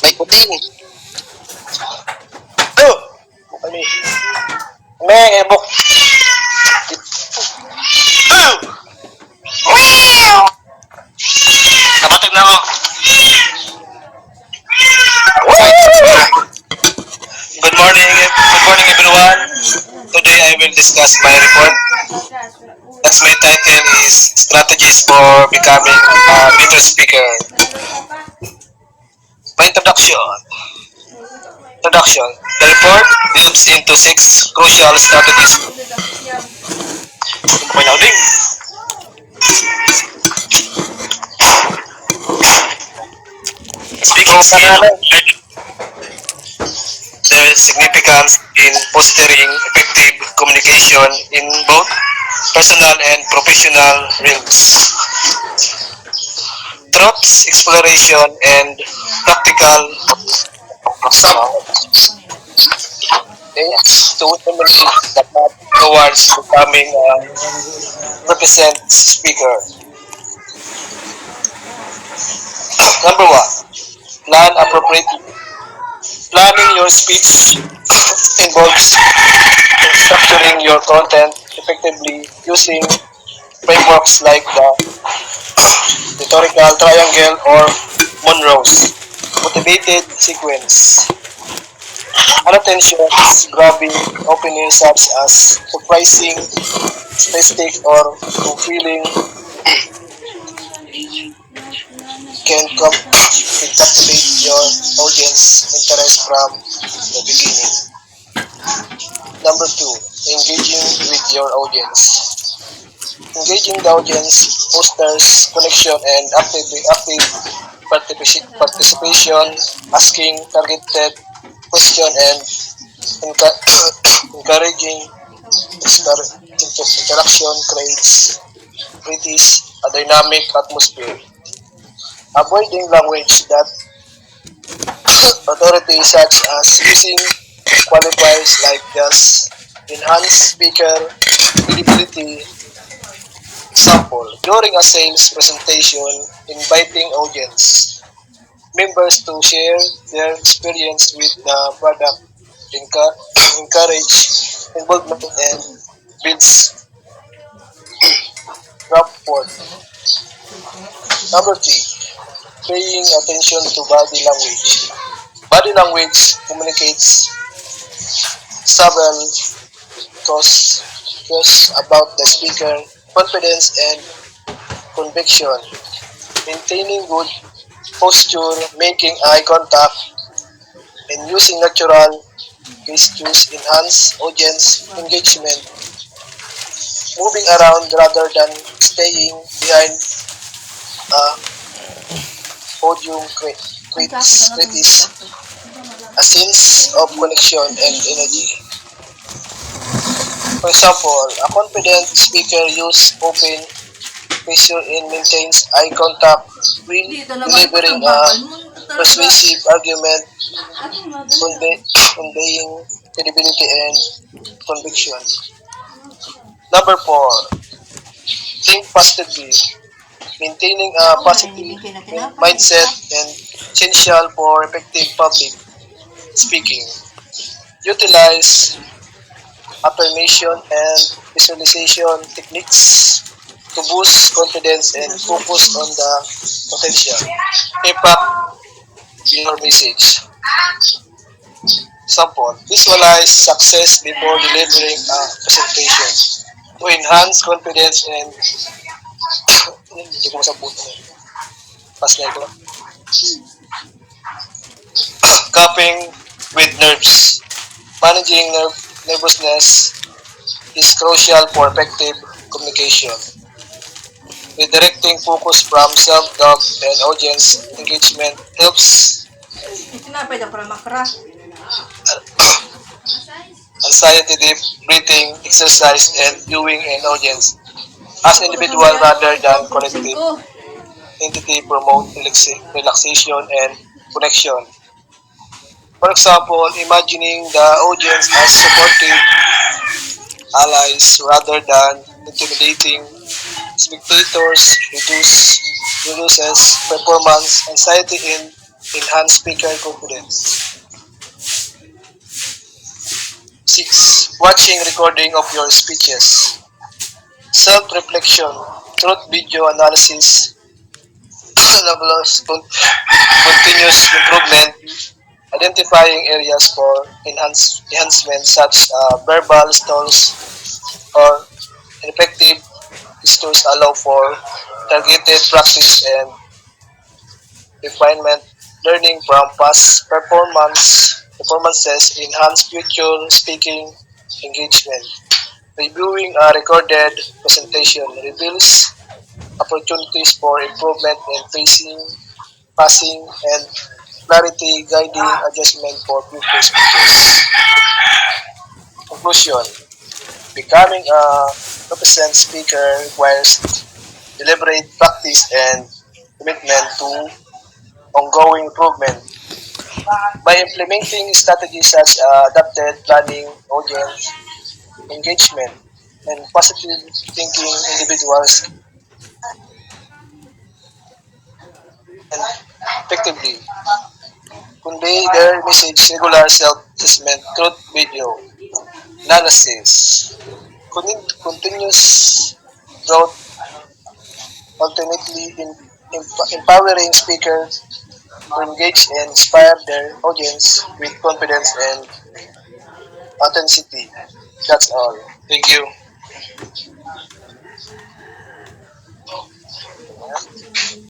May puting. Oh! Kami. May ebok. Oh! Kapatid na ako. Good morning everyone. Today I will discuss my report. As my title is Strategies for Becoming a Better Speaker. My introduction. The report delves into 6 crucial strategies. May nauding. Speaking skill, their significance in fostering effective communication in both personal and professional realms. Thoughts, exploration, and practical to ultimately the path towards becoming a represent speaker. Number 1, plan appropriately. Planning your speech involves structuring your content effectively using frameworks like the rhetorical triangle or Monroe's motivated sequence. Attention is grabbing openings such as surprising, specific, or fulfilling can captivate your audience interest from the beginning. Number 2, engaging with your audience. Engaging the audience fosters connection and active participation, asking targeted question and encouraging interaction creates a dynamic atmosphere. Avoiding language that authority such as using qualifiers like just enhance speaker credibility. Example, during a sales presentation, inviting audience members to share their experience with the product, encourage involvement and builds rapport. Number 3, paying attention to body language. Body language communicates several cues about the speaker, confidence and conviction. Maintaining good posture, making eye contact, and using natural gestures enhance audience engagement. Moving around rather than staying behind a podium creates a sense of connection and energy. For example, a confident speaker uses open posture and maintains eye contact while delivering a persuasive argument, conveying credibility and conviction. Number 4, think positively. Maintaining a positive mindset and essential for effective public speaking. Utilize affirmation and visualization techniques to boost confidence and focus on the potential impact your message. Example, visualize success before delivering a presentation to enhance confidence and hindi ko masabutan eh. Pas na ito. Coping with nerves. Managing nervousness is crucial for effective communication. Redirecting focus from self-doubt and audience engagement helps anxiety deep breathing exercise and viewing an audience as individual rather than collective entity promote relaxation and connection. For example, imagining the audience as supportive allies rather than intimidating spectators reduces performance anxiety and enhance speaker confidence. 6. Watching recording of your speeches. Self-reflection, truth video analysis, level of continuous improvement, identifying areas for enhancement such verbal stalls or ineffective gestures allow for targeted practice and refinement, learning from past performances, enhance future speaking engagement. Reviewing a recorded presentation reveals opportunities for improvement in pacing, passing, and clarity, guiding adjustment for future speakers. Conclusion: becoming a proficient speaker requires deliberate practice and commitment to ongoing improvement. By implementing strategies such as adapted planning, audience engagement, and positive thinking, individuals can effectively convey their message. Regular self-assessment, truth video analysis, continuous growth, ultimately empowering speakers to engage and inspire their audience with confidence and authenticity. That's all. Thank you.